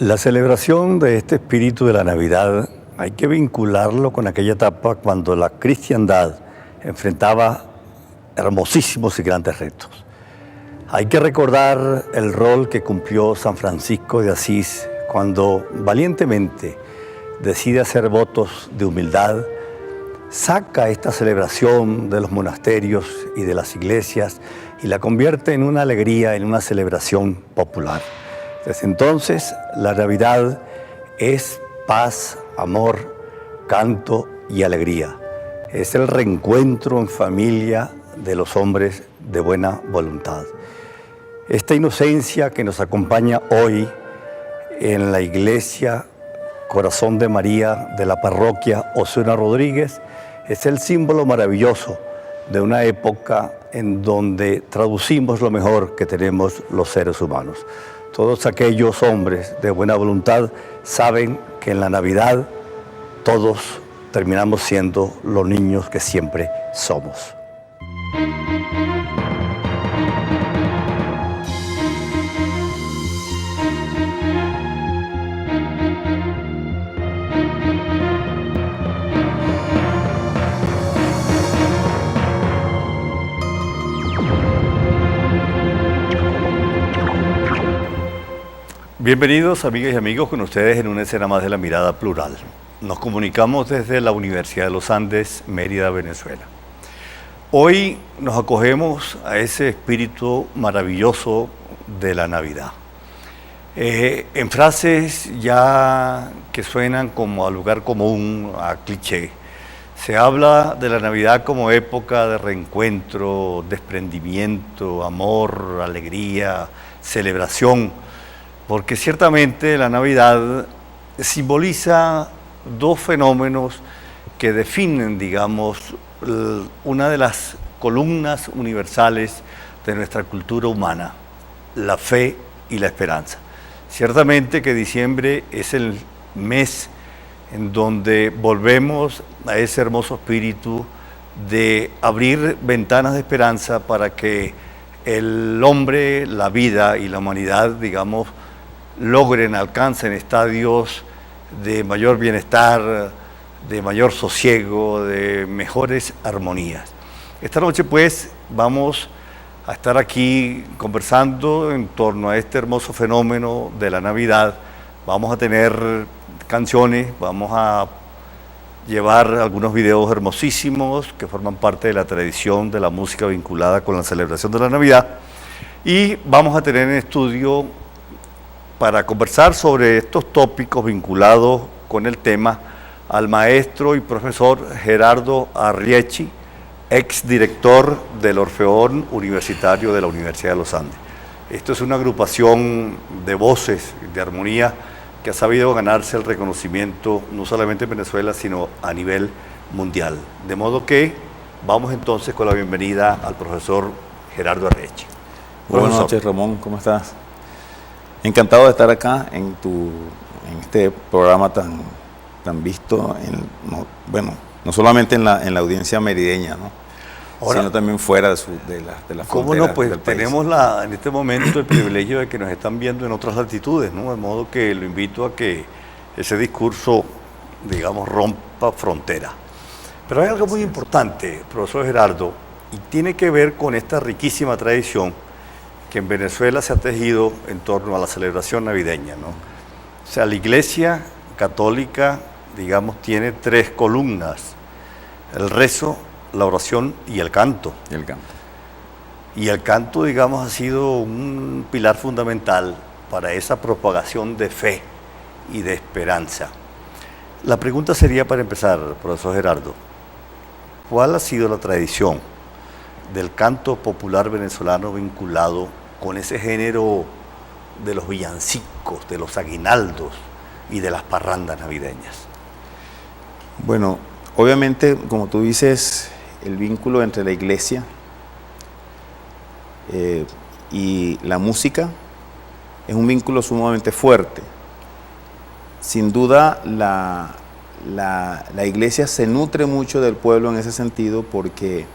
La celebración de este espíritu de la Navidad hay que vincularlo con aquella etapa cuando la cristiandad enfrentaba hermosísimos y grandes retos. Hay que recordar el rol que cumplió San Francisco de Asís cuando valientemente decide hacer votos de humildad, saca esta celebración de los monasterios y de las iglesias y la convierte en una alegría, en una celebración popular. Desde entonces, la Navidad es paz, amor, canto y alegría. Es el reencuentro en familia de los hombres de buena voluntad. Esta inocencia que nos acompaña hoy en la iglesia Corazón de María de la parroquia Osuna Rodríguez es el símbolo maravilloso de una época en donde traducimos lo mejor que tenemos los seres humanos. Todos aquellos hombres de buena voluntad saben que en la Navidad todos terminamos siendo los niños que siempre somos. Bienvenidos, amigas y amigos, con ustedes en una escena más de La Mirada Plural. Nos comunicamos desde la Universidad de los Andes, Mérida, Venezuela. Hoy nos acogemos a ese espíritu maravilloso de la Navidad. En frases ya que suenan como a lugar común, a cliché, se habla de la Navidad como época de reencuentro, desprendimiento, amor, alegría, celebración, porque ciertamente la Navidad simboliza dos fenómenos que definen, digamos, una de las columnas universales de nuestra cultura humana, la fe y la esperanza. Ciertamente que diciembre es el mes en donde volvemos a ese hermoso espíritu de abrir ventanas de esperanza para que el hombre, la vida y la humanidad, digamos, logren, alcancen estadios de mayor bienestar, de mayor sosiego, de mejores armonías. Esta noche pues vamos a estar aquí conversando en torno a este hermoso fenómeno de la Navidad. Vamos a tener canciones, vamos a llevar algunos videos hermosísimos que forman parte de la tradición de la música vinculada con la celebración de la Navidad, y vamos a tener en estudio para conversar sobre estos tópicos vinculados con el tema al maestro y profesor Gerardo Arrietty, exdirector del Orfeón Universitario de la Universidad de los Andes. Esto es una agrupación de voces, de armonía, que ha sabido ganarse el reconocimiento no solamente en Venezuela, sino a nivel mundial. De modo que vamos entonces con la bienvenida al profesor Gerardo Arrietty. Buenas noches, Ramón, ¿cómo estás? Encantado de estar acá en este programa tan visto, no solamente en la audiencia merideña, ¿no? Ahora, sino también fuera de la ¿cómo frontera no? Pues del país. tenemos en este momento el privilegio de que nos están viendo en otras latitudes, ¿no? De modo que lo invito a que ese discurso, digamos, rompa frontera. Pero hay algo muy importante, profesor Gerardo, y tiene que ver con esta riquísima tradición que en Venezuela se ha tejido en torno a la celebración navideña, ¿no? O sea, la Iglesia Católica, digamos, tiene tres columnas: el rezo, la oración y el canto. Y el canto, digamos, ha sido un pilar fundamental para esa propagación de fe y de esperanza. La pregunta sería, para empezar, profesor Gerardo, ¿cuál ha sido la tradición del canto popular venezolano vinculado con ese género de los villancicos, de los aguinaldos y de las parrandas navideñas? Bueno, obviamente, como tú dices, el vínculo entre la iglesia y la música es un vínculo sumamente fuerte. Sin duda, la iglesia se nutre mucho del pueblo en ese sentido, porque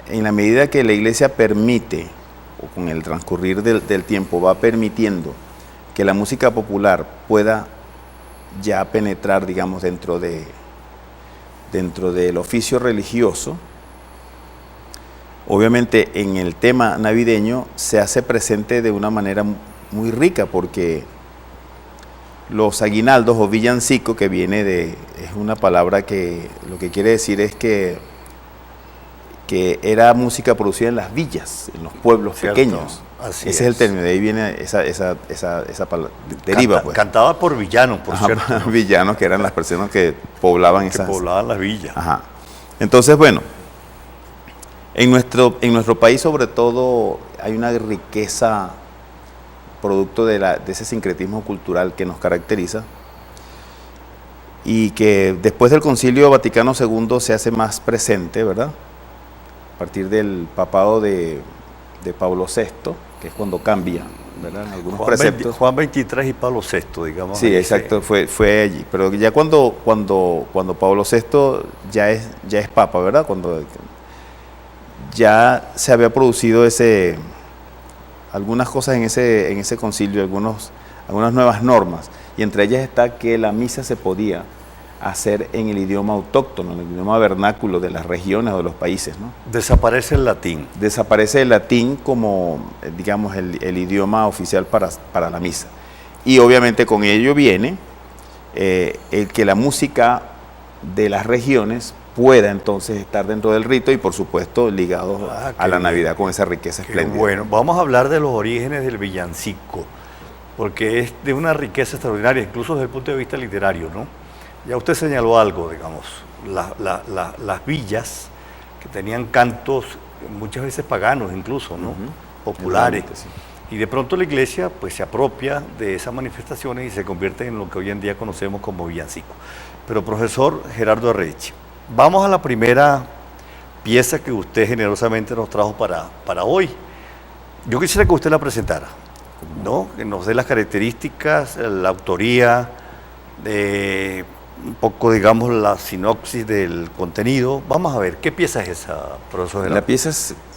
en la medida que la iglesia permite, o con el transcurrir del tiempo va permitiendo que la música popular pueda ya penetrar, digamos, dentro del oficio religioso, obviamente en el tema navideño se hace presente de una manera muy rica, porque los aguinaldos o villancico, que es una palabra que lo que quiere decir es que era música producida en las villas, en los pueblos pequeños. Ese es el término, de ahí viene esa palabra, deriva pues. Cantaba por villanos, por cierto. ¿No? Villanos, que eran las personas que poblaban poblaban las villas. Ajá. Entonces, bueno, en nuestro país sobre todo hay una riqueza producto de ese sincretismo cultural que nos caracteriza, y que después del Concilio Vaticano II se hace más presente, ¿verdad? A partir del papado de Pablo VI, que es cuando cambia, ¿verdad? Algunos preceptos. Juan XXIII y Pablo VI, digamos. Sí, exacto, fue allí. Pero ya cuando Pablo VI ya es papa, ¿verdad? Cuando ya se había producido algunas cosas en ese concilio, algunas nuevas normas, y entre ellas está que la misa se podía hacer en el idioma autóctono, en el idioma vernáculo de las regiones o de los países, ¿no? Desaparece el latín. Desaparece el latín como, digamos, el idioma oficial para la misa. Y obviamente con ello viene el que la música de las regiones pueda entonces estar dentro del rito y por supuesto ligado a la Navidad con esa riqueza espléndida. Bueno, vamos a hablar de los orígenes del villancico, porque es de una riqueza extraordinaria, incluso desde el punto de vista literario, ¿no? Ya usted señaló algo, digamos, las villas que tenían cantos muchas veces paganos incluso, ¿no? Populares. Sí. Y de pronto la iglesia pues se apropia de esas manifestaciones y se convierte en lo que hoy en día conocemos como villancico. Pero profesor Gerardo Arrechi, vamos a la primera pieza que usted generosamente nos trajo para hoy. Yo quisiera que usted la presentara, ¿no? Que nos dé las características, la autoría, un poco, digamos, la sinopsis del contenido. Vamos a ver, ¿qué pieza es esa, profesor Gerardo? La pieza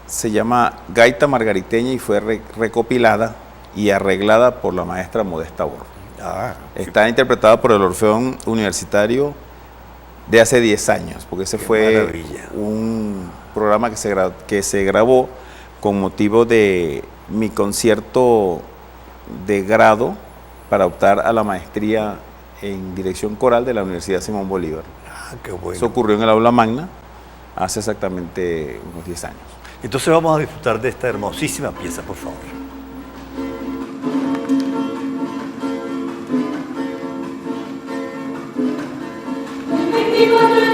se llama Gaita Margariteña y fue recopilada y arreglada por la maestra Modesta Borro. Está interpretada por el Orfeón Universitario de hace 10 años, porque ese fue un programa que se grabó con motivo de mi concierto de grado para optar a la maestría en dirección coral de la Universidad Simón Bolívar. Qué bueno. Eso ocurrió en el aula magna hace exactamente unos 10 años. Entonces vamos a disfrutar de esta hermosísima pieza, por favor. Pronto y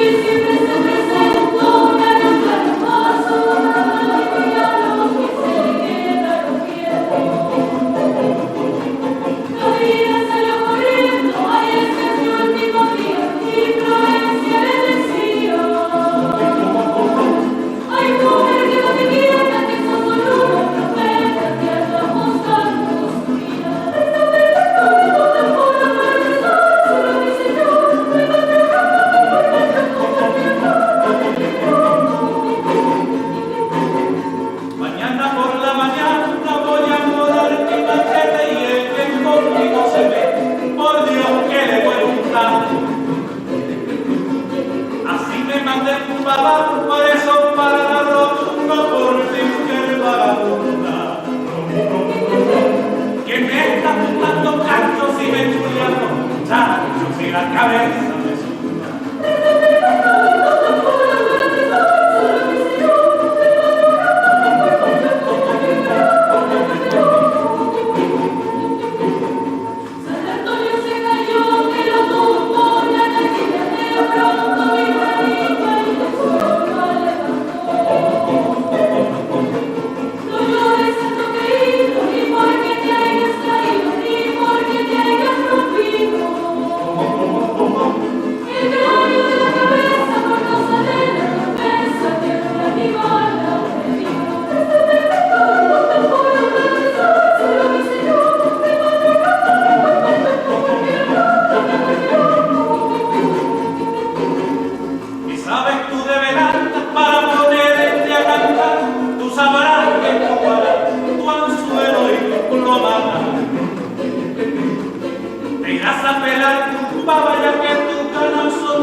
irás a pelar tu pava ya que tu canal son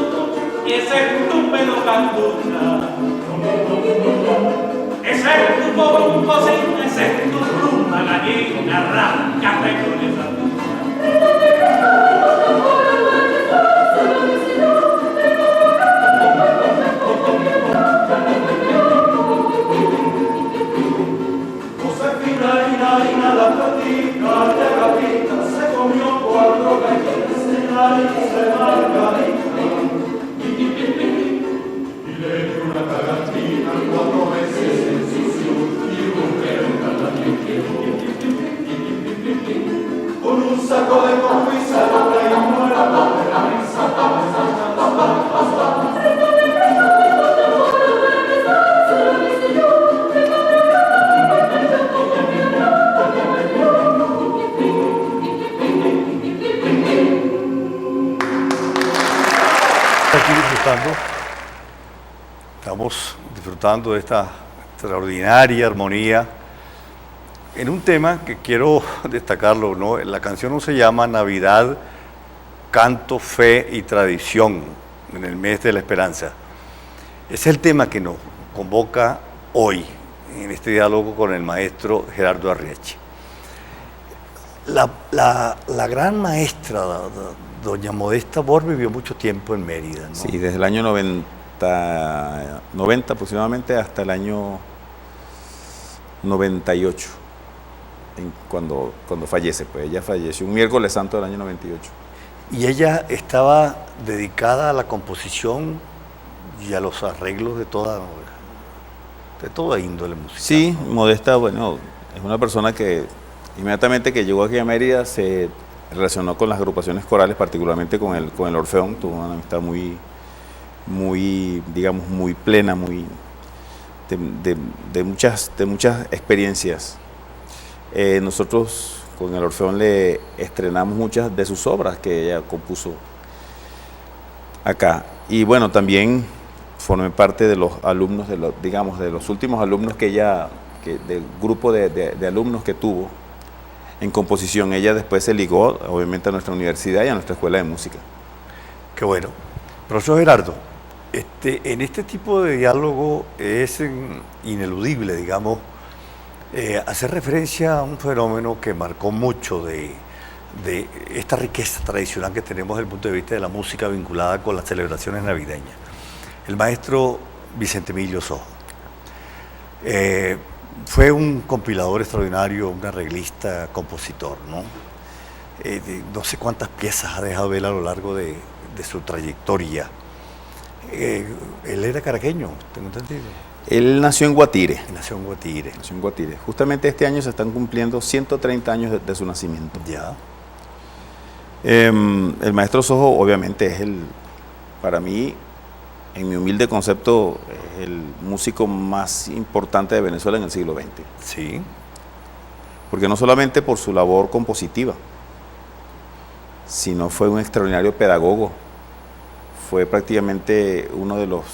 ese es tu pelo canduta, ese es tu bombocín, ese es tu rumba gallina, arráncate con esa Josefina, la platica de gatita, se comió 4 gallinas, se margarita. Y le dio una cagatina 4 veces en sucio y un con un saco de confisa lo traía muerto de la risa. Estamos disfrutando de esta extraordinaria armonía en un tema que quiero destacarlo, ¿no? La canción no se llama Navidad, Canto, Fe y Tradición en el mes de la esperanza. Ese es el tema que nos convoca hoy en este diálogo con el maestro Gerardo Arriachi. La gran maestra, doña Modesta Bor, vivió mucho tiempo en Mérida, ¿no? Sí, desde el año 90 aproximadamente hasta el año 98, cuando fallece. Pues ella falleció un miércoles santo del año 98. Y ella estaba dedicada a la composición y a los arreglos de toda índole musical. Sí, Modesta, bueno, es una persona que inmediatamente que llegó aquí a Mérida se relacionó con las agrupaciones corales, particularmente con el Orfeón. Tuvo una amistad muy, digamos, muy plena, muy de muchas experiencias. Nosotros con el Orfeón le estrenamos muchas de sus obras que ella compuso acá. Y bueno, también formé parte de los alumnos, de los últimos alumnos del grupo de alumnos que tuvo en composición. Ella después se ligó, obviamente, a nuestra universidad y a nuestra escuela de música. Qué bueno. Profesor Gerardo, en este tipo de diálogo es ineludible, digamos, hacer referencia a un fenómeno que marcó mucho de esta riqueza tradicional que tenemos desde el punto de vista de la música vinculada con las celebraciones navideñas. El maestro Vicente Emilio Sojo fue un compilador extraordinario, un arreglista, compositor, ¿no? No sé cuántas piezas ha dejado él a lo largo de su trayectoria. Él era caraqueño, tengo entendido. Él nació en Guatire. Nació en Guatire. Nació en Guatire. Justamente este año se están cumpliendo 130 años de su nacimiento. Ya. El maestro Sojo, obviamente, es para mí, en mi humilde concepto, es el músico más importante de Venezuela en el siglo XX. Sí. Porque no solamente por su labor compositiva, sino fue un extraordinario pedagogo. Fue prácticamente uno de los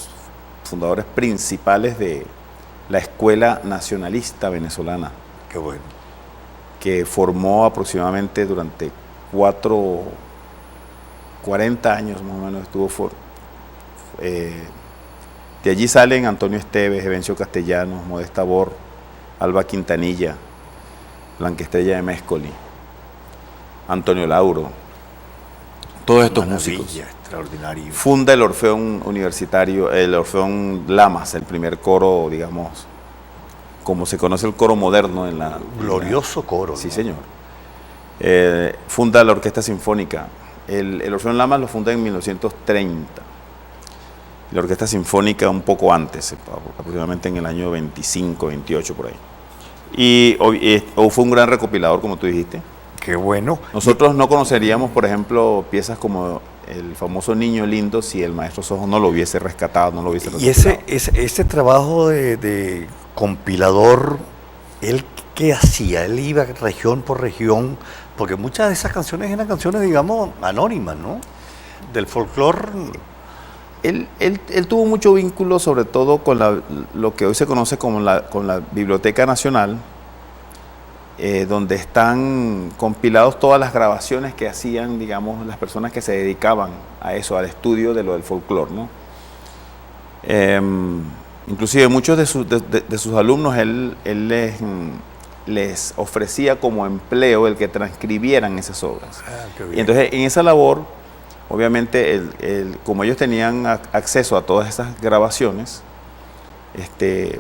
fundadores principales de la Escuela Nacionalista Venezolana. Qué bueno. Que formó aproximadamente durante 40 años más o menos estuvo. De allí salen Antonio Esteves, Evencio Castellanos, Modesta Bor, Alba Quintanilla, Blanca Estrella de Méscoli, Antonio Lauro, todos estos músicos. Extraordinario. Funda el Orfeón Universitario, el Orfeón Lamas, el primer coro, digamos, como se conoce el coro moderno en la... Glorioso coro. Sí, ¿no? señor. Funda la Orquesta Sinfónica. El Orfeón Lamas lo funda en 1930. La Orquesta Sinfónica un poco antes, aproximadamente en el año 25, 28 por ahí. Y fue un gran recopilador, como tú dijiste. Qué bueno. Nosotros no conoceríamos, por ejemplo, piezas como el famoso Niño Lindo si el maestro Sojo no lo hubiese rescatado, no lo hubiese recopilado. Y ese trabajo de compilador, ¿él qué hacía? Él iba región por región, porque muchas de esas canciones eran canciones, digamos, anónimas, ¿no? Del folclore. Él tuvo mucho vínculo, sobre todo con lo que hoy se conoce como con la Biblioteca Nacional, donde están compilados todas las grabaciones que hacían, digamos, las personas que se dedicaban a eso, al estudio de lo del folclore, ¿no? Inclusive muchos de sus alumnos, él les ofrecía como empleo el que transcribieran esas obras. Qué bien. Y entonces en esa labor, obviamente, como ellos tenían acceso a todas esas grabaciones,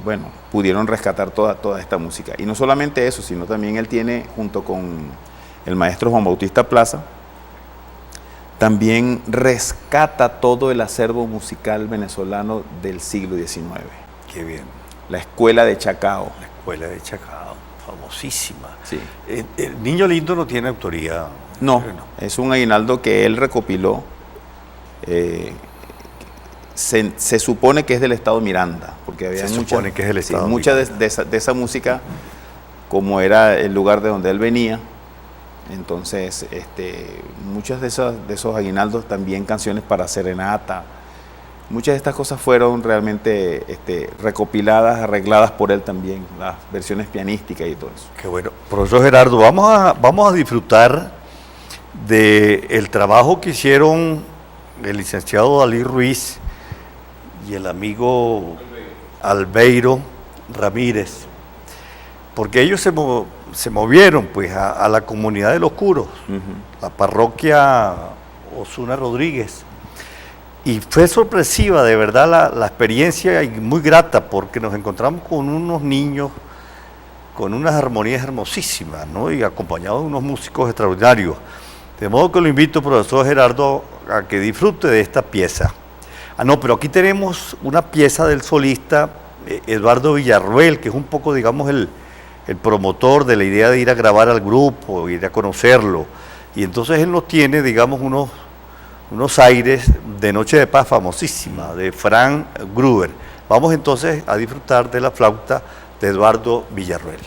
bueno, pudieron rescatar toda esta música. Y no solamente eso, sino también él tiene, junto con el maestro Juan Bautista Plaza, también rescata todo el acervo musical venezolano del siglo XIX. Qué bien. La Escuela de Chacao. La Escuela de Chacao, famosísima. Sí. El Niño Lindo no tiene autoría. No, es un aguinaldo que él recopiló. Se supone que es del estado Miranda, porque había supone que es del estado mucha Miranda. de esa música, como era el lugar de donde él venía. Entonces, muchos de esos aguinaldos, también canciones para serenata, muchas de estas cosas fueron realmente recopiladas, arregladas por él también, las versiones pianísticas y todo eso. Qué bueno. Profesor Gerardo, vamos a disfrutar del trabajo que hicieron el licenciado Dalí Ruiz y el amigo Albeiro Ramírez, porque ellos se movieron pues a la comunidad de los curos, la parroquia Osuna Rodríguez, y fue sorpresiva de verdad la experiencia y muy grata, porque nos encontramos con unos niños con unas armonías hermosísimas, ¿no? Y acompañados de unos músicos extraordinarios. De modo que lo invito, profesor Gerardo, a que disfrute de esta pieza. No, pero aquí tenemos una pieza del solista Eduardo Villarruel, que es un poco, digamos, el promotor de la idea de ir a grabar al grupo, ir a conocerlo. Y entonces él nos tiene, digamos, unos aires de Noche de Paz famosísima, de Frank Gruber. Vamos entonces a disfrutar de la flauta de Eduardo Villarruel.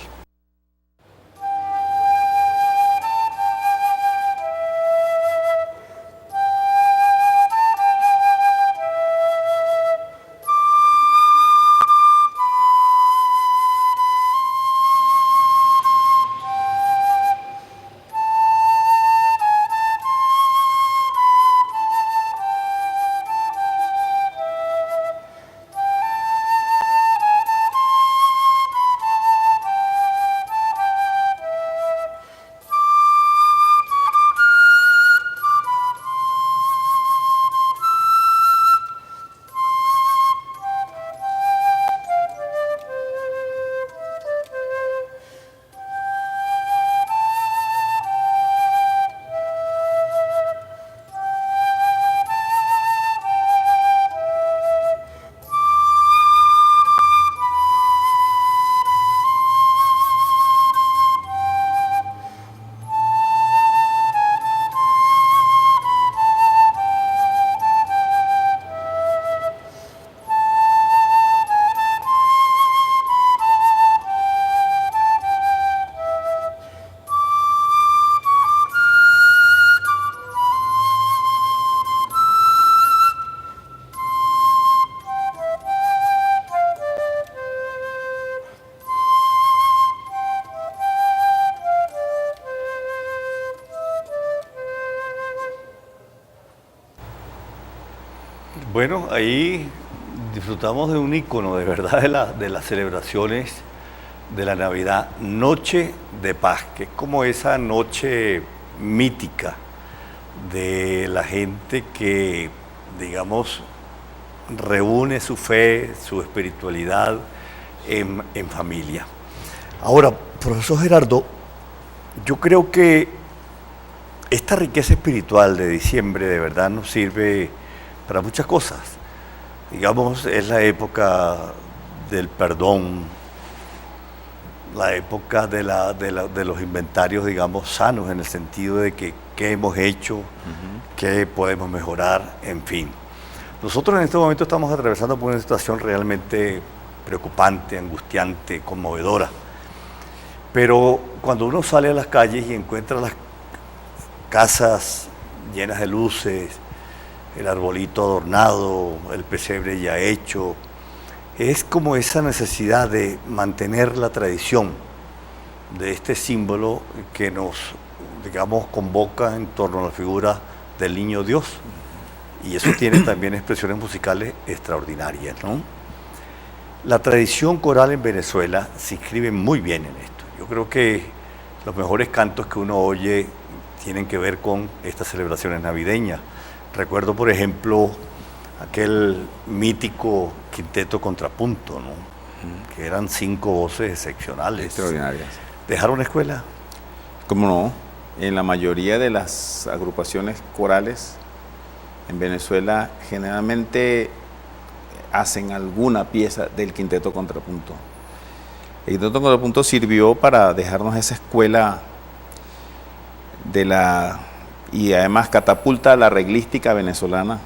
Bueno, ahí disfrutamos de un ícono de verdad de las celebraciones de la Navidad, Noche de Paz, que es como esa noche mítica de la gente que, digamos, reúne su fe, su espiritualidad en familia. Ahora, profesor Gerardo, yo creo que esta riqueza espiritual de diciembre de verdad nos sirve para muchas cosas. Digamos, es la época del perdón, la época de los inventarios, digamos, sanos, en el sentido de que qué hemos hecho, qué podemos mejorar, en fin. Nosotros en este momento estamos atravesando por una situación realmente preocupante, angustiante, conmovedora. Pero cuando uno sale a las calles y encuentra las casas llenas de luces, el arbolito adornado, el pesebre ya hecho, es como esa necesidad de mantener la tradición, de este símbolo que nos, digamos, convoca en torno a la figura del niño Dios. Y eso tiene también expresiones musicales extraordinarias, ¿no? La tradición coral en Venezuela se inscribe muy bien en esto. Yo creo que los mejores cantos que uno oye tienen que ver con estas celebraciones navideñas. Recuerdo, por ejemplo, aquel mítico quinteto contrapunto, ¿no? Que eran 5 voces excepcionales. Extraordinarias. ¿Dejaron escuela? ¿Cómo no? En la mayoría de las agrupaciones corales en Venezuela generalmente hacen alguna pieza del quinteto contrapunto. El quinteto contrapunto sirvió para dejarnos esa escuela y además catapulta la arreglística venezolana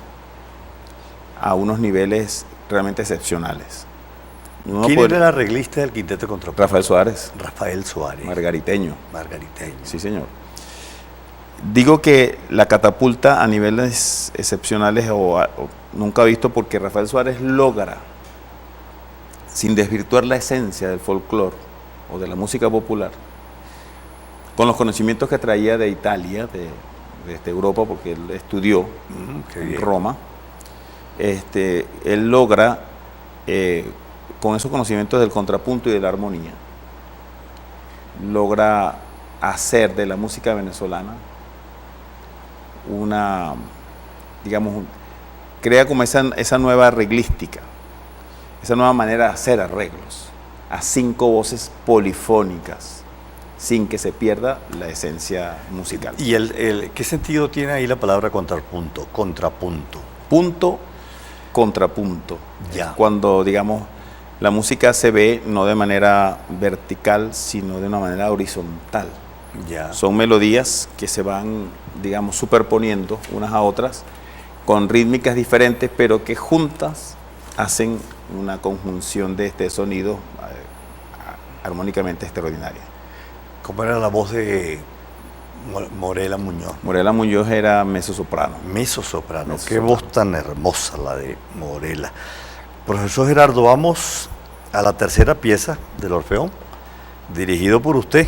a unos niveles realmente excepcionales. ¿Quién era el arreglista del quinteto contrapunto? Rafael Suárez. Rafael Suárez. Margariteño. Margariteño. Sí, señor. Digo que la catapulta a niveles excepcionales o nunca he visto, porque Rafael Suárez logra, sin desvirtuar la esencia del folclore o de la música popular, con los conocimientos que traía de Italia, de Europa, porque él estudió en Roma, él logra, con esos conocimientos del contrapunto y de la armonía, logra hacer de la música venezolana crea como esa nueva arreglística, esa nueva manera de hacer arreglos, a 5 voces polifónicas, sin que se pierda la esencia musical. ¿Y qué sentido tiene ahí la palabra contrapunto? Contrapunto. Punto, contrapunto. Ya. Cuando, digamos, la música se ve no de manera vertical, sino de una manera horizontal. Ya. Son melodías que se van, digamos, superponiendo unas a otras, con rítmicas diferentes, pero que juntas hacen una conjunción de este sonido armónicamente extraordinaria. ¿Cómo era la voz de Morela Muñoz? Morela Muñoz era mezzosoprano. Mezzosoprano. Qué voz tan hermosa la de Morela. Profesor Gerardo, vamos a la tercera pieza del Orfeón, dirigido por usted.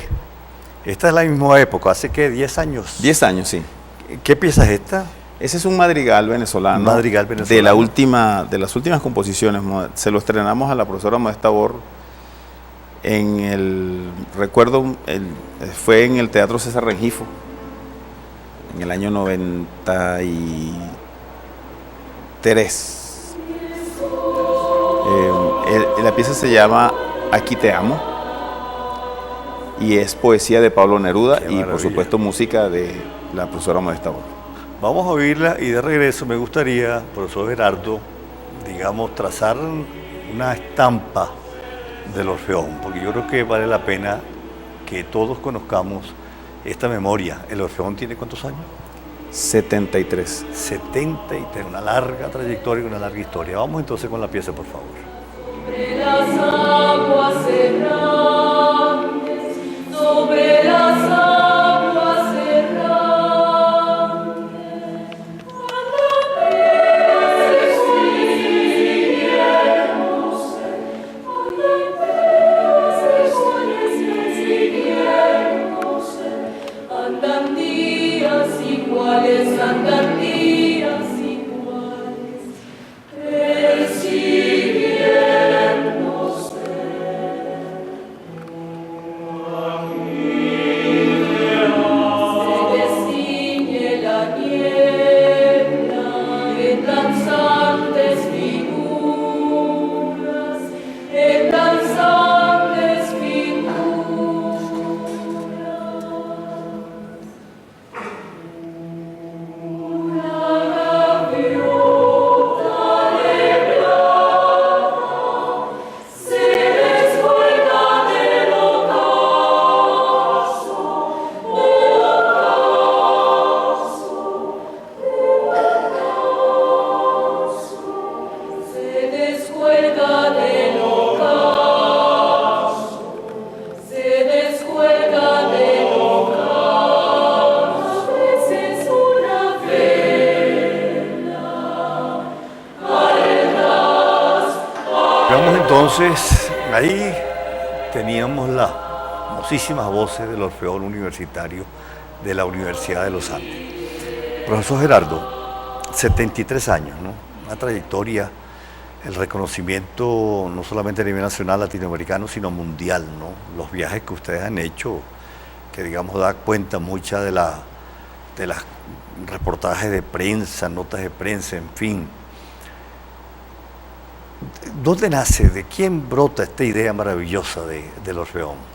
Esta es la misma época, ¿hace qué? ¿10 años? 10 años, sí. ¿Qué pieza es esta? Ese es un madrigal venezolano. Un madrigal venezolano. De las últimas composiciones. Se lo estrenamos a la profesora Modesta Bor fue en el Teatro César Rengifo, en el año 93. La pieza se llama Aquí te amo y es poesía de Pablo Neruda y por supuesto música de la profesora Modesta Bor. Vamos a oírla y de regreso me gustaría, profesor Gerardo, digamos, trazar una estampa del Orfeón, porque yo creo que vale la pena que todos conozcamos esta memoria. ¿El Orfeón tiene cuántos años? 73. 73, una larga trayectoria y una larga historia. Vamos entonces con la pieza, por favor. Sobre las aguas errantes, sobre las aguas errantes, cuando peces siguiéndose, cuando peces siguiéndose, andan días iguales, andan días iguales, persiguiéndose. Se desciñe la niebla en danzantes figuras, en danzantes figuras. Una gaviota alegrada se descuelga del ocaso, se descuelga del ocaso, se descuelga del ocaso. A veces una vela al ras. Veamos entonces, ahí teníamos la talentosísimas voces del Orfeón Universitario de la Universidad de los Andes. Profesor Gerardo, 73 años, ¿no? Una trayectoria, el reconocimiento no solamente a nivel nacional, latinoamericano, sino mundial, ¿no? Los viajes que ustedes han hecho, que digamos da cuenta muchas de las reportajes de prensa, notas de prensa, en fin. ¿Dónde nace, de quién brota esta idea maravillosa del Orfeón?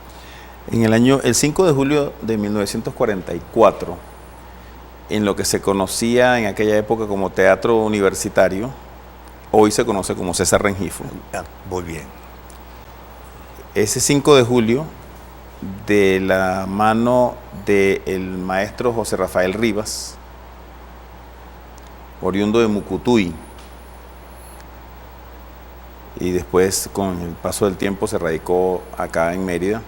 El 5 de julio de 1944, en lo que se conocía en aquella época como Teatro Universitario, hoy se conoce como César Rengifo. Muy bien. Ese 5 de julio, de la mano del maestro José Rafael Rivas, oriundo de Mucutuy, y después con el paso del tiempo se radicó acá en Mérida,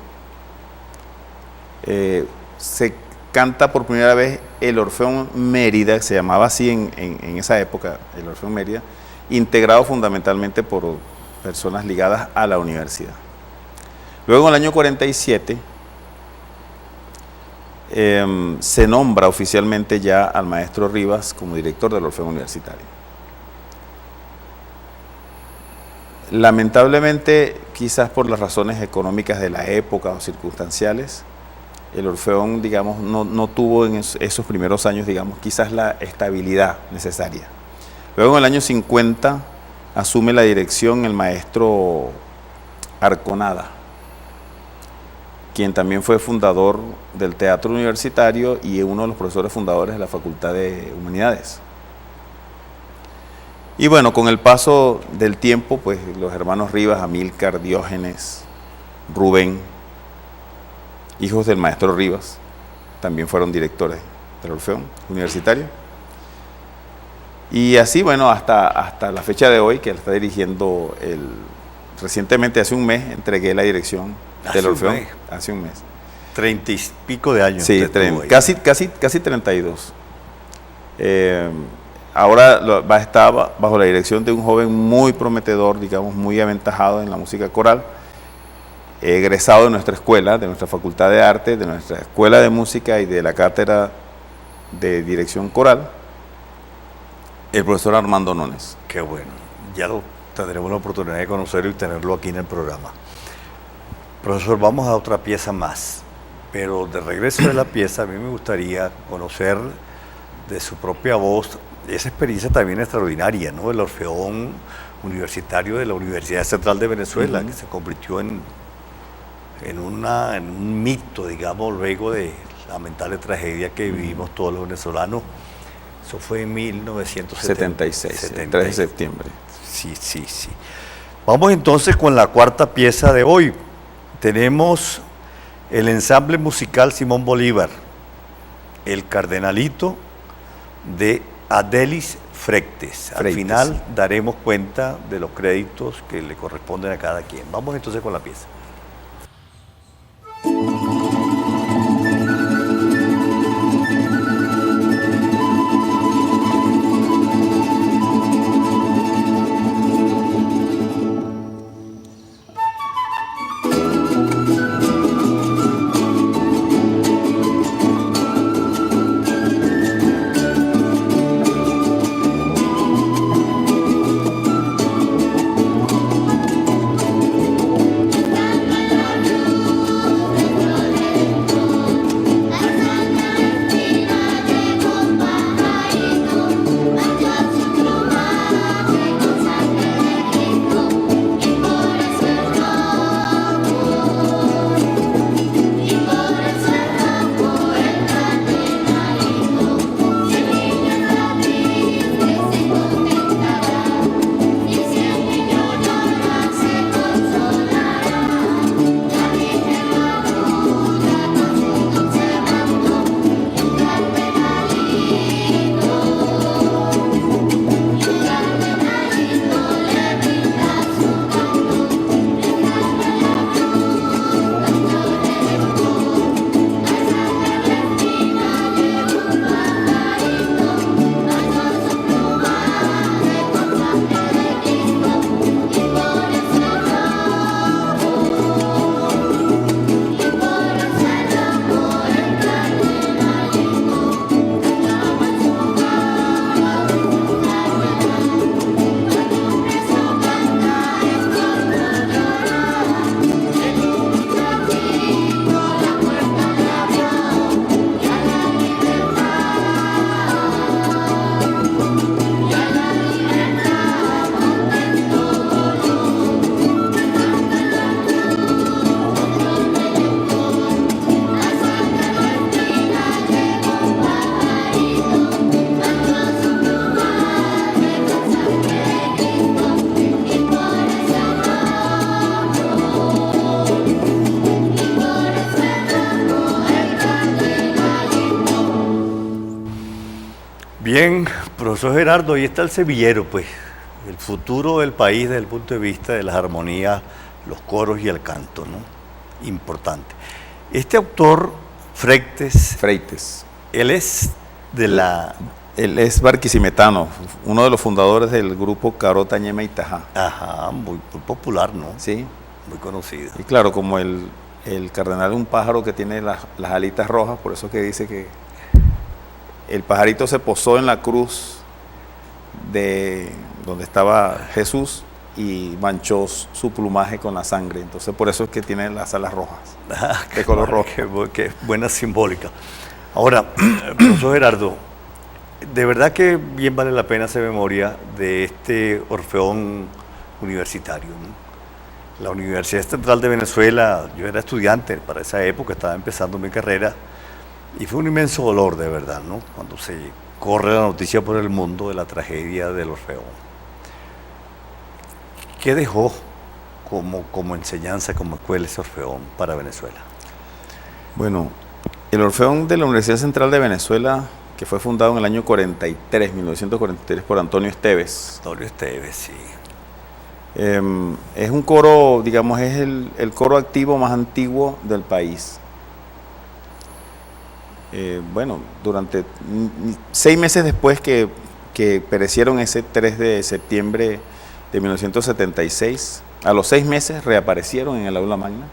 se canta por primera vez el Orfeón Mérida, que se llamaba así en esa época, el Orfeón Mérida, integrado fundamentalmente por personas ligadas a la universidad. Luego en el año 47 se nombra oficialmente ya al maestro Rivas como director del Orfeón Universitario. Lamentablemente, quizás por las razones económicas de la época o circunstanciales, el Orfeón, digamos, no tuvo en esos primeros años, digamos, quizás la estabilidad necesaria. Luego en el año 50 asume la dirección el maestro Arconada, quien también fue fundador del Teatro Universitario y uno de los profesores fundadores de la Facultad de Humanidades. Y bueno, con el paso del tiempo, pues los hermanos Rivas, Amílcar, Diógenes, Rubén, hijos del maestro Rivas, también fueron directores del Orfeón Universitario. Y así, bueno, hasta la fecha de hoy, que él está dirigiendo recientemente, hace un mes, entregué la dirección del Orfeón. Hace un mes. 30 y pico de años. Sí, casi 32. Ahora va a estar bajo la dirección de un joven muy prometedor, digamos, muy aventajado en la música coral, egresado de nuestra escuela, de nuestra Facultad de Arte, de nuestra Escuela de Música y de la Cátedra de Dirección Coral, el profesor Armando Nones. Qué bueno, ya tendremos la oportunidad de conocerlo y tenerlo aquí en el programa. Profesor, vamos a otra pieza más, pero de regreso de la pieza a mí me gustaría conocer de su propia voz esa experiencia también extraordinaria, ¿no? El Orfeón Universitario de la Universidad Central de Venezuela, que se convirtió en un mito, digamos, luego de la lamentable tragedia que vivimos todos los venezolanos. Eso fue en 1976, el 3 de septiembre. Sí. Vamos entonces con la cuarta pieza de hoy. Tenemos el ensamble musical Simón Bolívar, El Cardenalito, de Adelis Freites. Al final daremos cuenta de los créditos que le corresponden a cada quien. Vamos entonces con la pieza. Thank Bien, profesor Gerardo, ahí está el semillero, pues, el futuro del país desde el punto de vista de las armonías, los coros y el canto, ¿no? Importante. Este autor, Freites. él es de la... Él es barquisimetano, uno de los fundadores del grupo Carota Ñema y Tajá. Ajá, muy popular, ¿no? Sí. Muy conocido. Y claro, como el cardenal es un pájaro que tiene las alitas rojas, por eso que dice que el pajarito se posó en la cruz de donde estaba Jesús y manchó su plumaje con la sangre. Entonces por eso es que tiene las alas rojas, de color rojo. Qué buena simbólica. Ahora, profesor Gerardo, de verdad que bien vale la pena hacer memoria de este Orfeón universitario, ¿no? La Universidad Central de Venezuela, yo era estudiante para esa época, estaba empezando mi carrera, y fue un inmenso dolor, de verdad, ¿no? Cuando se corre la noticia por el mundo de la tragedia del Orfeón. ¿Qué dejó como enseñanza, como escuela ese Orfeón para Venezuela? Bueno, el Orfeón de la Universidad Central de Venezuela, que fue fundado en el año 1943 por Antonio Esteves. Antonio Esteves, sí. Es un coro, digamos, es el coro activo más antiguo del país. Bueno, durante 6 meses después que perecieron ese 3 de septiembre de 1976, a los 6 meses reaparecieron en el aula magna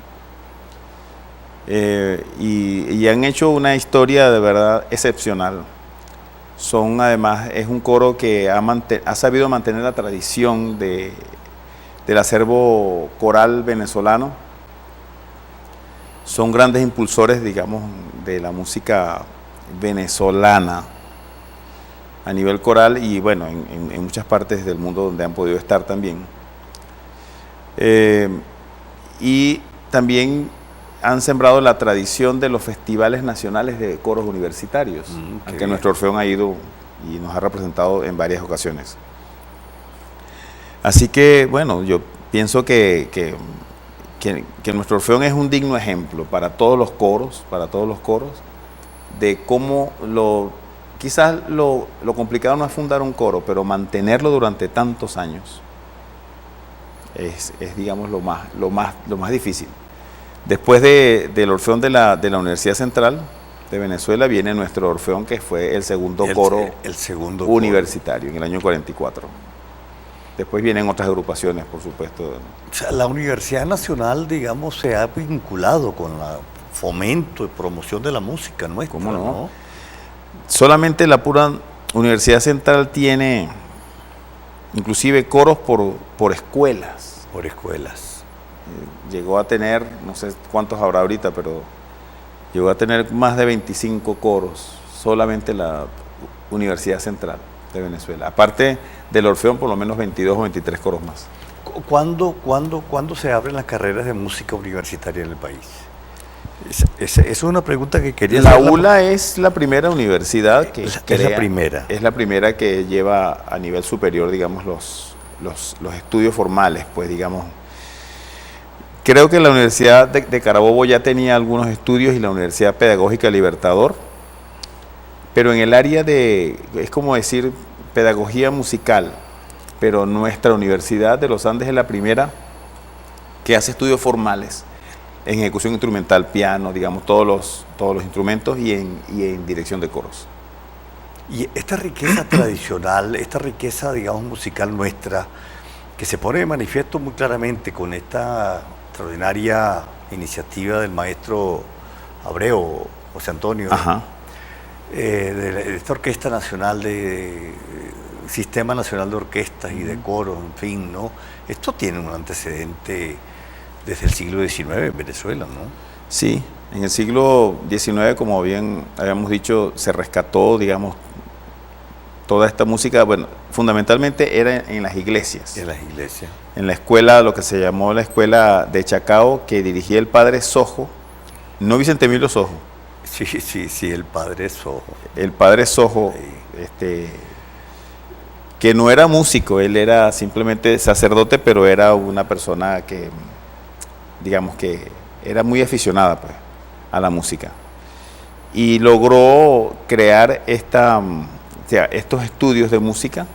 y han hecho una historia de verdad excepcional. Además, es un coro que ha sabido mantener la tradición del acervo coral venezolano. Son grandes impulsores, digamos, de la música venezolana a nivel coral y bueno, en muchas partes del mundo donde han podido estar también. Y también han sembrado la tradición de los festivales nacionales de coros universitarios, al que nuestro Orfeón ha ido y nos ha representado en varias ocasiones. Así que, bueno, yo pienso que nuestro Orfeón es un digno ejemplo para todos los coros, de cómo quizás lo complicado no es fundar un coro, pero mantenerlo durante tantos años es digamos, lo más difícil. Después del Orfeón de la Universidad Central de Venezuela viene nuestro Orfeón, que fue el segundo coro universitario en el año 44. Después vienen otras agrupaciones, por supuesto. O sea, la Universidad Nacional, digamos, se ha vinculado con el fomento y promoción de la música nuestra, ¿cómo no? Solamente la pura Universidad Central tiene inclusive coros por escuelas. Por escuelas. Llegó a tener, no sé cuántos habrá ahorita, pero llegó a tener más de 25 coros, solamente la Universidad Central de Venezuela. Aparte del Orfeón, por lo menos 22 o 23 coros más. ¿Cuándo se abren las carreras de música universitaria en el país? Esa es una pregunta que quería hacer. La ULA es la primera universidad que es la primera. Es la primera que lleva a nivel superior, digamos, los estudios formales, pues, digamos. Creo que la Universidad de Carabobo ya tenía algunos estudios y la Universidad Pedagógica Libertador, pero en el área es como decir, pedagogía musical, pero nuestra Universidad de los Andes es la primera que hace estudios formales en ejecución instrumental, piano, digamos, todos los instrumentos y en dirección de coros. Y esta riqueza tradicional, esta riqueza, digamos, musical nuestra, que se pone de manifiesto muy claramente con esta extraordinaria iniciativa del maestro Abreu, José Antonio, de esta Orquesta Nacional Sistema Nacional de Orquestas y de Coros, en fin, ¿no? Esto tiene un antecedente desde el siglo XIX en Venezuela, ¿no? Sí, en el siglo XIX, como bien habíamos dicho, se rescató, digamos, toda esta música, bueno, fundamentalmente era en las iglesias. En las iglesias. En la escuela, lo que se llamó la escuela de Chacao, que dirigía el padre Sojo, no Vicente Emilio Sojo. Sí, el padre Sojo. El padre Sojo, sí. Que no era músico, él era simplemente sacerdote, pero era una persona que, digamos que era muy aficionada, pues, a la música. Y logró crear sea, estos estudios de música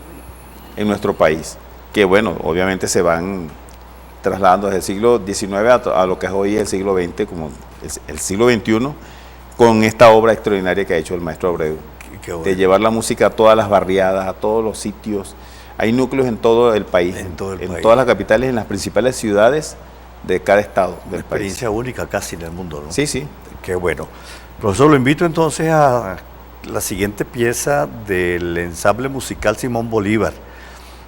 en nuestro país, que bueno, obviamente se van trasladando desde el siglo XIX a lo que es hoy el siglo XX, como el siglo XXI, con esta obra extraordinaria que ha hecho el maestro Abreu, Qué bueno. de llevar la música a todas las barriadas, a todos los sitios. Hay núcleos en todo el país, En todo el país. todas las capitales, en las principales ciudades de cada estado del país. Experiencia única casi en el mundo, ¿no? Sí, sí. Qué bueno. Profesor, lo invito entonces a la siguiente pieza del ensamble musical Simón Bolívar.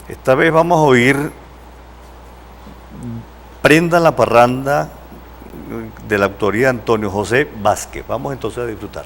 Esta vez vamos a oír Prendan la parranda de la autoría de Antonio José Vázquez. Vamos entonces a disfrutar.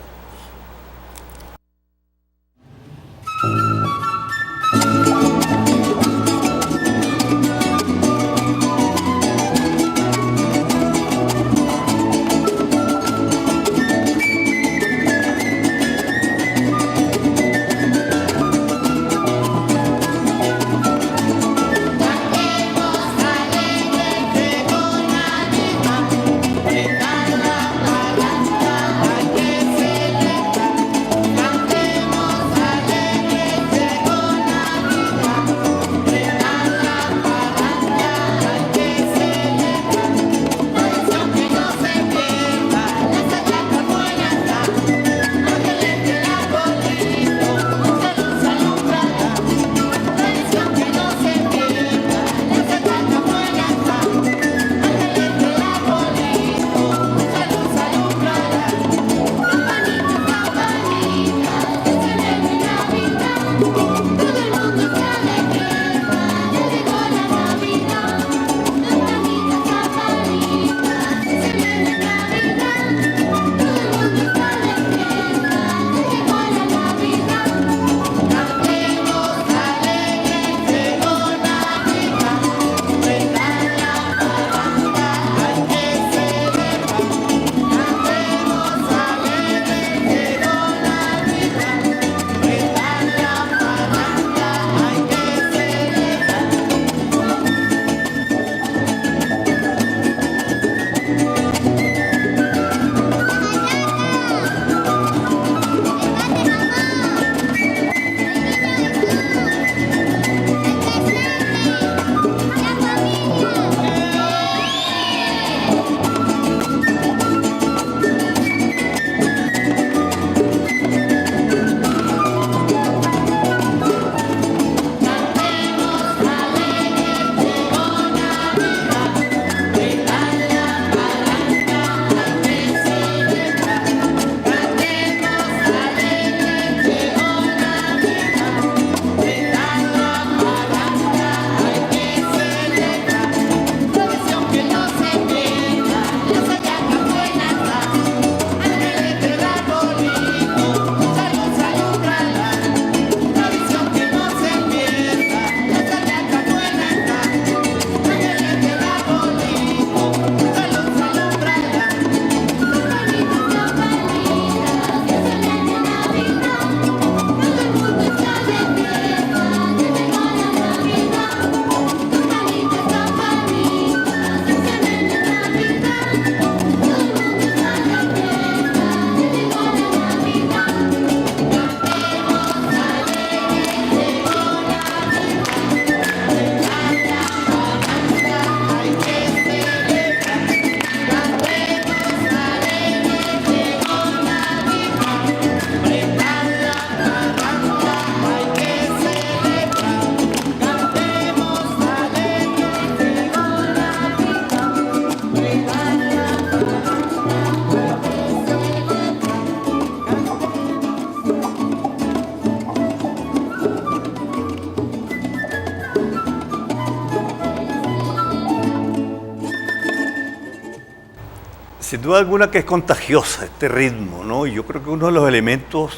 Sin duda alguna que es contagiosa este ritmo, ¿no? Y yo creo que uno de los elementos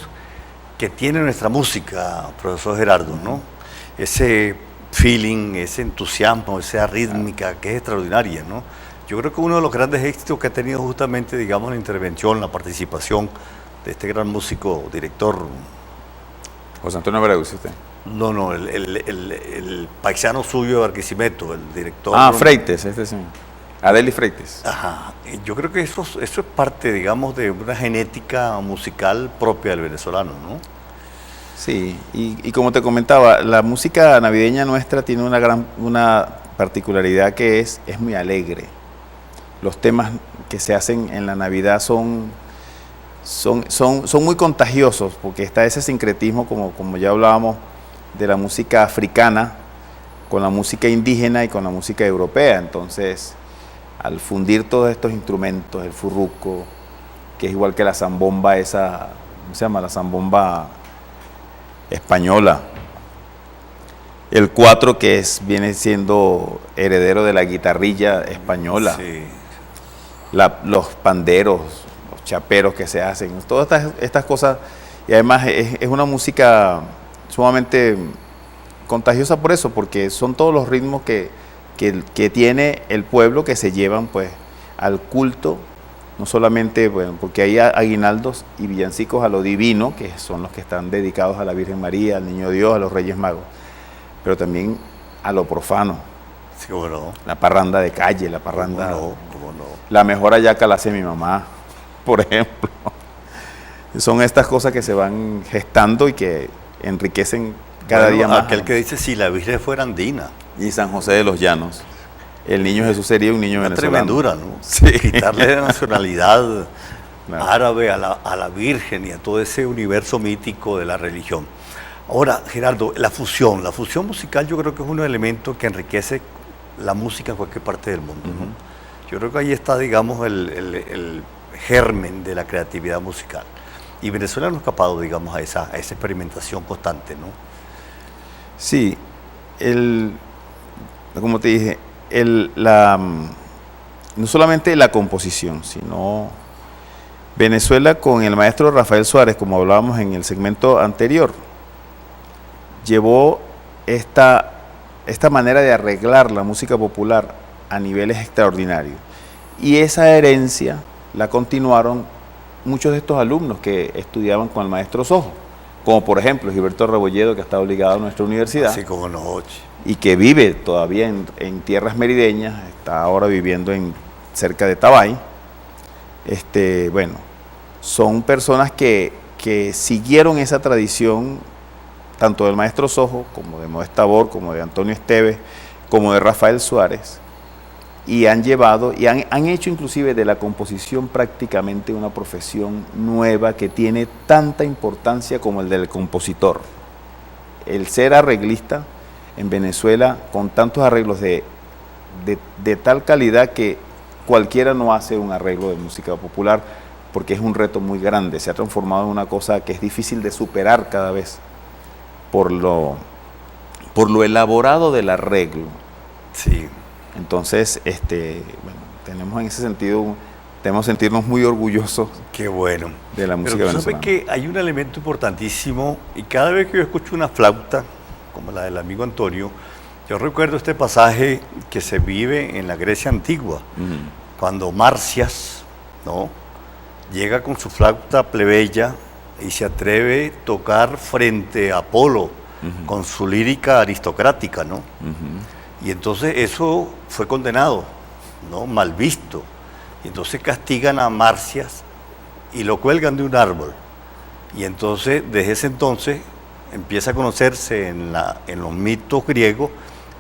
que tiene nuestra música, profesor Gerardo, ¿no? Ese feeling, ese entusiasmo, esa rítmica que es extraordinaria, ¿no? Yo creo que uno de los grandes éxitos que ha tenido justamente, digamos, la intervención, la participación de este gran músico, director. José Antonio Abreu, ¿sí usted? No, el paisano suyo de Barquisimeto, el director. Freites, este sí. Adeli Freites. Ajá, yo creo que eso es parte, digamos, de una genética musical propia del venezolano, ¿no? Sí, y como te comentaba, la música navideña nuestra tiene una particularidad que es muy alegre. Los temas que se hacen en la Navidad son muy contagiosos, porque está ese sincretismo, como ya hablábamos, de la música africana con la música indígena y con la música europea. Entonces, al fundir todos estos instrumentos, el furruco, que es igual que la zambomba esa, ¿cómo se llama? La zambomba española. El cuatro, que viene siendo heredero de la guitarrilla española. Sí. Los panderos, los chaperos que se hacen, todas estas cosas. Y además es una música sumamente contagiosa por eso, porque son todos los ritmos que tiene el pueblo, que se llevan pues al culto. No solamente, bueno, porque hay aguinaldos y villancicos a lo divino, que son los que están dedicados a la Virgen María, al Niño Dios, a los Reyes Magos, pero también a lo profano. Sí, ¿cómo no? La parranda de calle, la parranda... ¿Cómo no? ¿Cómo no? La mejor hallaca la hace mi mamá, por ejemplo. Son estas cosas que se van gestando y que enriquecen cada día más. Aquel que dice, si la Virgen fuera andina. Y San José de los Llanos. El niño Jesús sería un niño Una venezolano. tremendura, ¿no? Sí. Quitarle la nacionalidad Claro. árabe a la Virgen y a todo ese universo mítico de la religión. Ahora, Gerardo, la fusión musical yo creo que es un elemento que enriquece la música en cualquier parte del mundo, ¿no? Yo creo que ahí está, digamos, el germen de la creatividad musical. Y Venezuela no ha escapado, digamos, a esa experimentación constante, ¿no? Sí, como te dije, no solamente la composición, sino Venezuela con el maestro Rafael Suárez, como hablábamos en el segmento anterior, llevó esta manera de arreglar la música popular a niveles extraordinarios. Y esa herencia la continuaron muchos de estos alumnos que estudiaban con el maestro Sojo, como por ejemplo Gilberto Rebolledo, que está obligado a nuestra universidad. Así como noche. Y que vive todavía en tierras merideñas, está ahora viviendo cerca de Tabay. Bueno, son personas que siguieron esa tradición, tanto del maestro Sojo, como de Modesta Tabor, como de Antonio Esteves, como de Rafael Suárez, y han llevado, y han hecho inclusive de la composición prácticamente una profesión nueva que tiene tanta importancia como el del compositor. El ser arreglista en Venezuela, con tantos arreglos de tal calidad que cualquiera no hace un arreglo de música popular, porque es un reto muy grande, se ha transformado en una cosa que es difícil de superar cada vez por lo elaborado del arreglo. Sí. Entonces, bueno, tenemos en ese sentido, debemos sentirnos muy orgullosos. Qué bueno. De la música Pero tú venezolana. sabes que hay un elemento importantísimo, y cada vez que yo escucho una flauta, como la del amigo Antonio, yo recuerdo este pasaje que se vive en la Grecia antigua, cuando Marcias, ¿no?, llega con su flauta plebeya y se atreve a tocar frente a Apolo con su lírica aristocrática, ¿no? Y entonces eso fue condenado, ¿no?, mal visto. Y entonces castigan a Marcias y lo cuelgan de un árbol. Y entonces, desde ese entonces, empieza a conocerse en los mitos griegos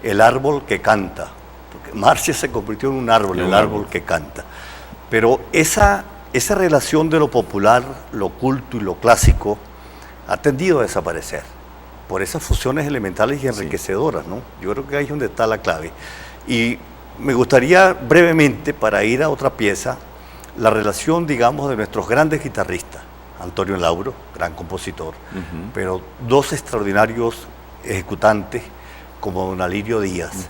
el árbol que canta. Porque Marcias se convirtió en un árbol, el árbol que canta. Pero esa relación de lo popular, lo culto y lo clásico ha tendido a desaparecer por esas fusiones elementales y enriquecedoras, ¿no? Yo creo que ahí es donde está la clave. Y me gustaría brevemente, para ir a otra pieza, la relación, digamos, de nuestros grandes guitarristas. Antonio Lauro, gran compositor, pero dos extraordinarios ejecutantes como don Alirio Díaz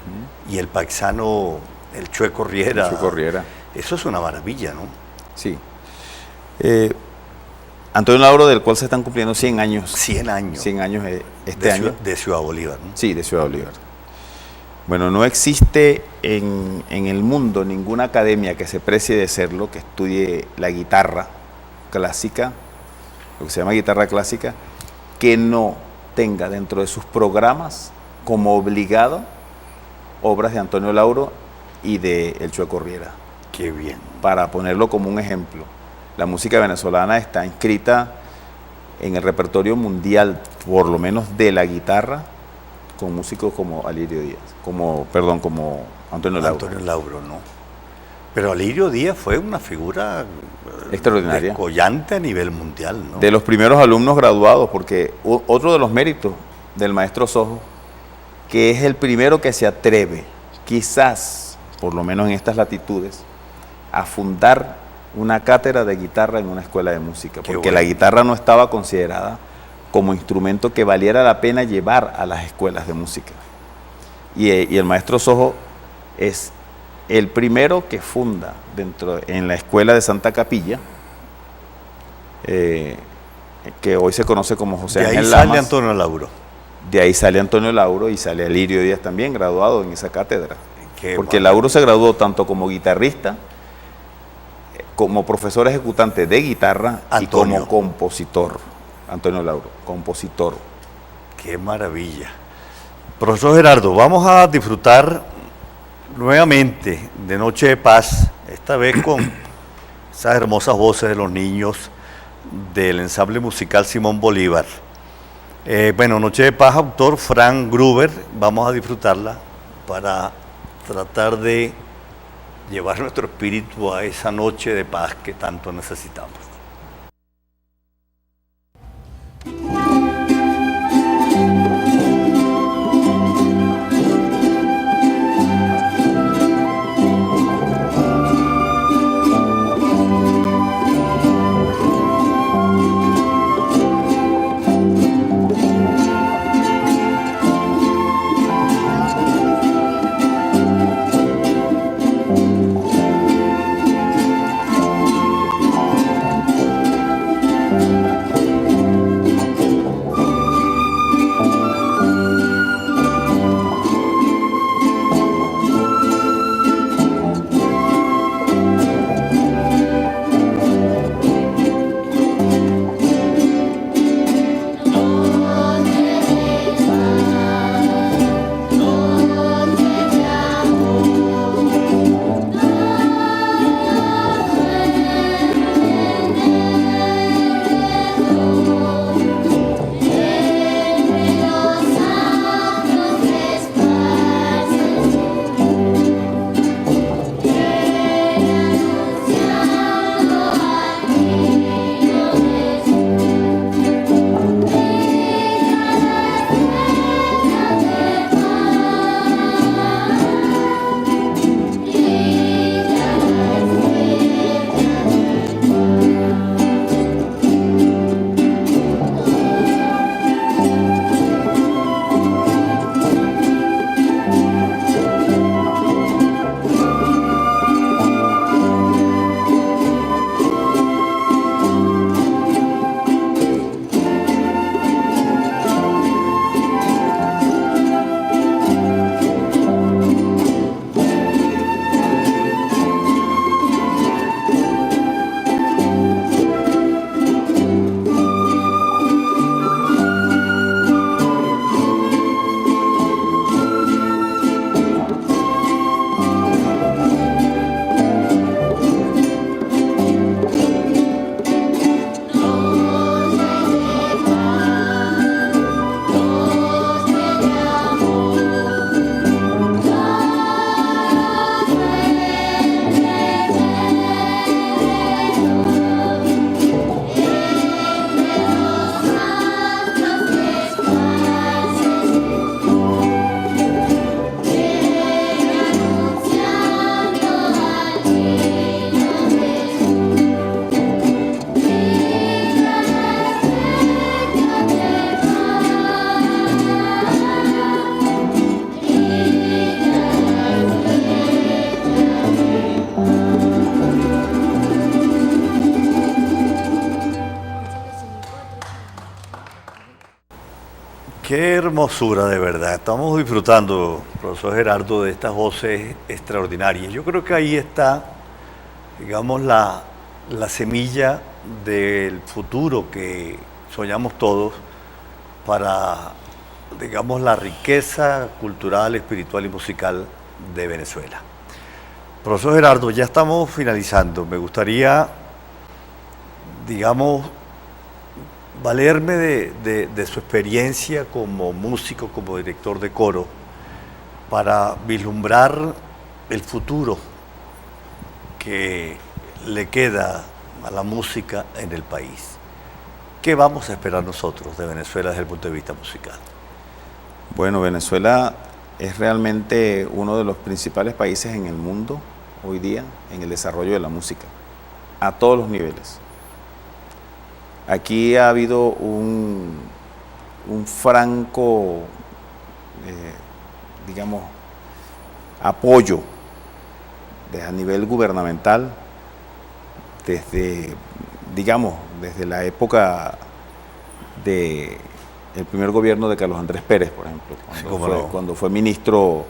y el paisano, el Chueco Riera. El Chueco Riera. Eso es una maravilla, ¿no? Sí. Antonio Lauro, del cual se están cumpliendo 100 años. 100 años. 100 años este año. De Ciudad Bolívar, ¿no? Sí, de Ciudad Bolívar. Bueno, no existe en el mundo ninguna academia que se precie de serlo, que estudie la guitarra clásica, lo que se llama guitarra clásica, que no tenga dentro de sus programas como obligado obras de Antonio Lauro y de El Chueco Riera. Qué bien. Para ponerlo como un ejemplo, la música venezolana está inscrita en el repertorio mundial, por lo menos de la guitarra, con músicos como Alirio Díaz, como Antonio Lauro. Antonio Lauro, ¿no? Pero Alirio Díaz fue una figura Extraordinaria. descollante a nivel mundial, ¿no? De los primeros alumnos graduados, porque otro de los méritos del maestro Sojo, que es el primero que se atreve, quizás, por lo menos en estas latitudes, a fundar una cátedra de guitarra en una escuela de música, Qué porque bueno. la guitarra no estaba considerada como instrumento que valiera la pena llevar a las escuelas de música. Y el maestro Sojo es el primero que funda en la escuela de Santa Capilla, que hoy se conoce como José De ahí Ángel sale Lamas. Antonio Lauro. De ahí sale Antonio Lauro y sale Alirio Díaz también, graduado en esa cátedra. Qué Porque bueno. Lauro se graduó tanto como guitarrista, como profesor ejecutante de guitarra y Antonio. como compositor. Antonio Lauro, compositor. Qué maravilla. Profesor Gerardo, vamos a disfrutar nuevamente de Noche de Paz, esta vez con esas hermosas voces de los niños del ensamble musical Simón Bolívar. Bueno, Noche de Paz, autor Frank Gruber, vamos a disfrutarla para tratar de llevar nuestro espíritu a esa noche de paz que tanto necesitamos. Qué hermosura, de verdad. Estamos disfrutando, profesor Gerardo, de estas voces extraordinarias. Yo creo que ahí está, digamos, la semilla del futuro que soñamos todos para, digamos, la riqueza cultural, espiritual y musical de Venezuela. Profesor Gerardo, ya estamos finalizando. Me gustaría, digamos, valerme de su experiencia como músico, como director de coro, para vislumbrar el futuro que le queda a la música en el país. ¿Qué vamos a esperar nosotros de Venezuela desde el punto de vista musical? Bueno, Venezuela es realmente uno de los principales países en el mundo hoy día en el desarrollo de la música, a todos los niveles. Aquí ha habido un franco, digamos, apoyo a nivel gubernamental desde, digamos, desde la época del primer gobierno de Carlos Andrés Pérez, por ejemplo, cuando fue ministro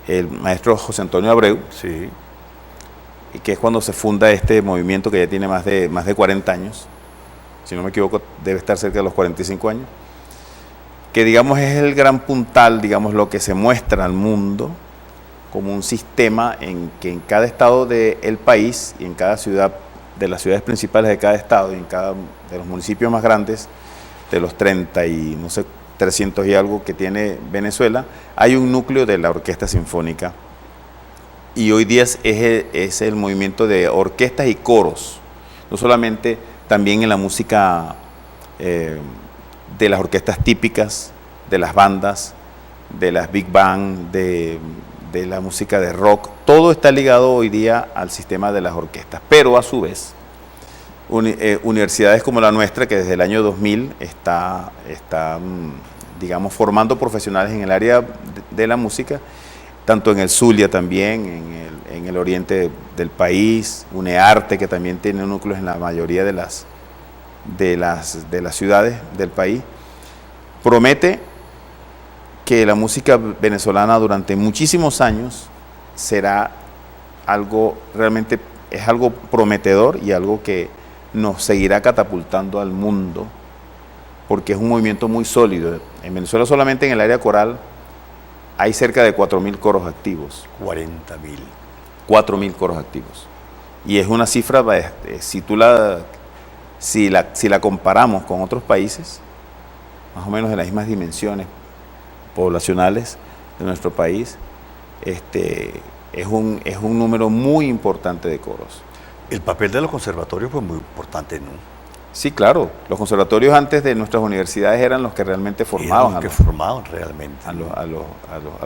el maestro José Antonio Abreu, Sí. y que es cuando se funda este movimiento que ya tiene más de 40 años, si no me equivoco debe estar cerca de los 45 años, que digamos es el gran puntal, digamos lo que se muestra al mundo como un sistema en que en cada estado del país y en cada ciudad, de las ciudades principales de cada estado y en cada de los municipios más grandes, de los 30 y no sé, 300 y algo que tiene Venezuela, hay un núcleo de la orquesta sinfónica. Y hoy día es el movimiento de orquestas y coros, no solamente, también en la música de las orquestas típicas, de las bandas, de las big band, de la música de rock, todo está ligado hoy día al sistema de las orquestas, pero a su vez, universidades como la nuestra, que desde el año 2000 está digamos, formando profesionales en el área de la música, tanto en el Zulia también, en el oriente del país, UNEARTE, que también tiene núcleos en la mayoría de las ciudades del país, promete que la música venezolana durante muchísimos años será algo, realmente es algo prometedor y algo que nos seguirá catapultando al mundo, porque es un movimiento muy sólido. En Venezuela solamente en el área coral hay cerca de 4.000 coros activos. 40.000. 4.000 coros activos. Y es una cifra, si la comparamos con otros países, más o menos de las mismas dimensiones poblacionales de nuestro país, es un número muy importante de coros. El papel de los conservatorios fue muy importante, ¿no? Sí, claro. Los conservatorios antes de nuestras universidades eran los que realmente formaban Formaban realmente a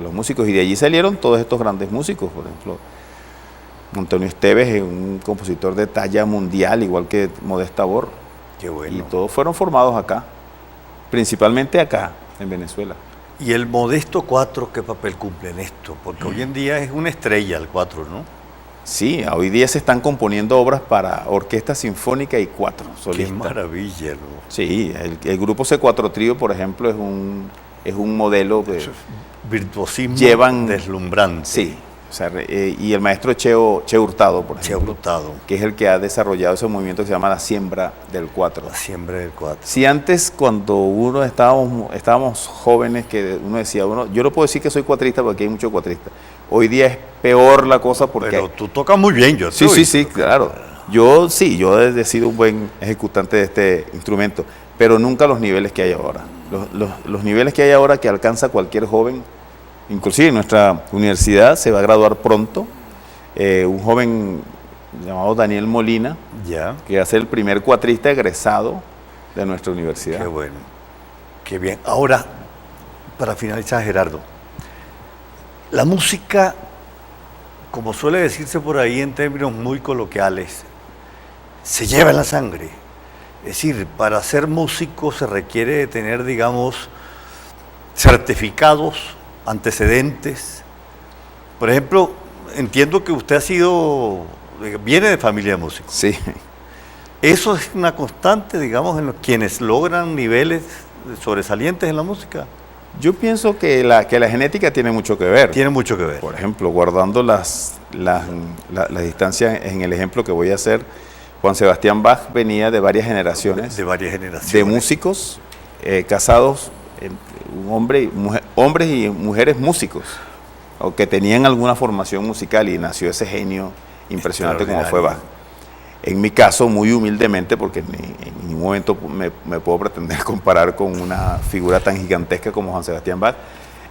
los músicos, y de allí salieron todos estos grandes músicos. Por ejemplo, Antonio Esteves es un compositor de talla mundial, igual que Modesta Bor. Qué bueno. Y todos fueron formados acá, principalmente acá, en Venezuela. ¿Y el Modesto 4 qué papel cumple en esto? Porque hoy en día es una estrella el 4, ¿no? Sí, hoy día se están componiendo obras para orquesta sinfónica y cuatro Qué solistas. maravilla, ¿no? Sí, el grupo C4 Trío, por ejemplo, es un modelo que Virtuosismo llevan deslumbrante. Sí, o sea, y el maestro Cheo Hurtado, por Cheo ejemplo, Hurtado, que es el que ha desarrollado ese movimiento que se llama la siembra del 4. la siembra del 4. Si antes, cuando uno estábamos jóvenes, que uno decía, yo no puedo decir que soy cuatrista porque hay muchos cuatristas. Hoy día es peor la cosa porque... Pero tú tocas muy bien, yo Sí, claro. Yo he sido un buen ejecutante de este instrumento, pero nunca los niveles que hay ahora. Los niveles que hay ahora que alcanza cualquier joven, inclusive en nuestra universidad se va a graduar pronto, un joven llamado Daniel Molina, Ya, que va a ser el primer cuatrista egresado de nuestra universidad. qué bueno. Qué bien. Ahora, para finalizar, Gerardo, la música, como suele decirse por ahí en términos muy coloquiales, se lleva en la sangre. Es decir, para ser músico se requiere de tener, digamos, certificados, antecedentes. Por ejemplo, entiendo que usted viene de familia de músicos. Sí. ¿Eso es una constante, digamos, en quienes logran niveles sobresalientes en la música? Yo pienso que la genética tiene mucho que ver. Tiene mucho que ver. Por ejemplo, guardando las distancias en el ejemplo que voy a hacer, Juan Sebastián Bach venía de varias generaciones De varias generaciones. de músicos casados, hombres y mujeres músicos, o que tenían alguna formación musical, y nació ese genio impresionante como fue Bach. En mi caso, muy humildemente, porque en ningún momento me puedo pretender comparar con una figura tan gigantesca como Juan Sebastián Bach.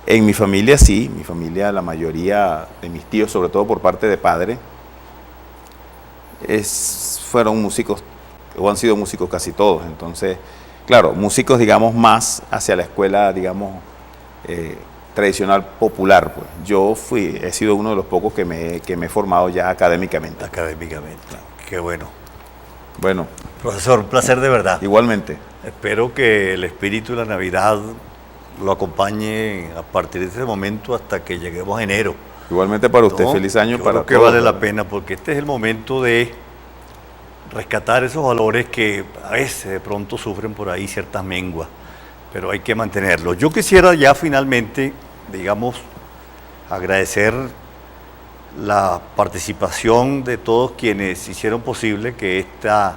En mi familia sí, mi familia, la mayoría de mis tíos, sobre todo por parte de padre, fueron músicos, o han sido músicos casi todos. Entonces, claro, músicos, digamos, más hacia la escuela, digamos, tradicional popular. Pues. Yo he sido uno de los pocos que me he formado ya académicamente. Académicamente, qué bueno. Bueno. Profesor, un placer de verdad. Igualmente. Espero que el espíritu de la Navidad lo acompañe a partir de ese momento hasta que lleguemos a enero. Igualmente para usted, ¿no? feliz año Yo para creo que todos. vale la pena porque este es el momento de rescatar esos valores que a veces de pronto sufren por ahí ciertas menguas, pero hay que mantenerlos. Yo quisiera ya finalmente, digamos, agradecer la participación de todos quienes hicieron posible que esta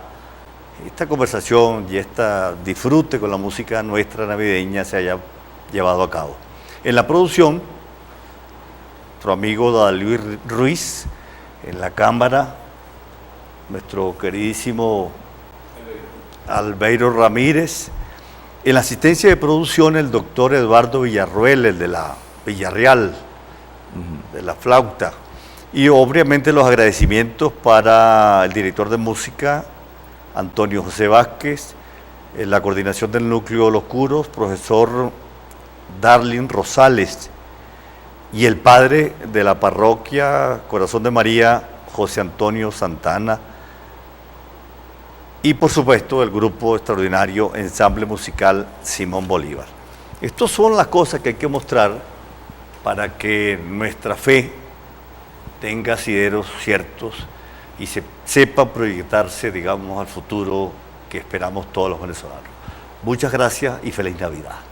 conversación y esta disfrute con la música nuestra navideña se haya llevado a cabo. En la producción, nuestro amigo Luis Ruiz, en la cámara, nuestro queridísimo Albeiro Ramírez, en la asistencia de producción el doctor Eduardo Villarruel, el de la Villarreal, de la flauta, y obviamente los agradecimientos para el director de música, Antonio José Vázquez, en la coordinación del Núcleo de los Curos, profesor Darlin Rosales, y el padre de la parroquia Corazón de María, José Antonio Santana, y por supuesto el grupo extraordinario Ensamble Musical Simón Bolívar. Estas son las cosas que hay que mostrar para que nuestra fe tenga asideros ciertos y se sepa proyectarse, digamos, al futuro que esperamos todos los venezolanos. Muchas gracias y feliz Navidad.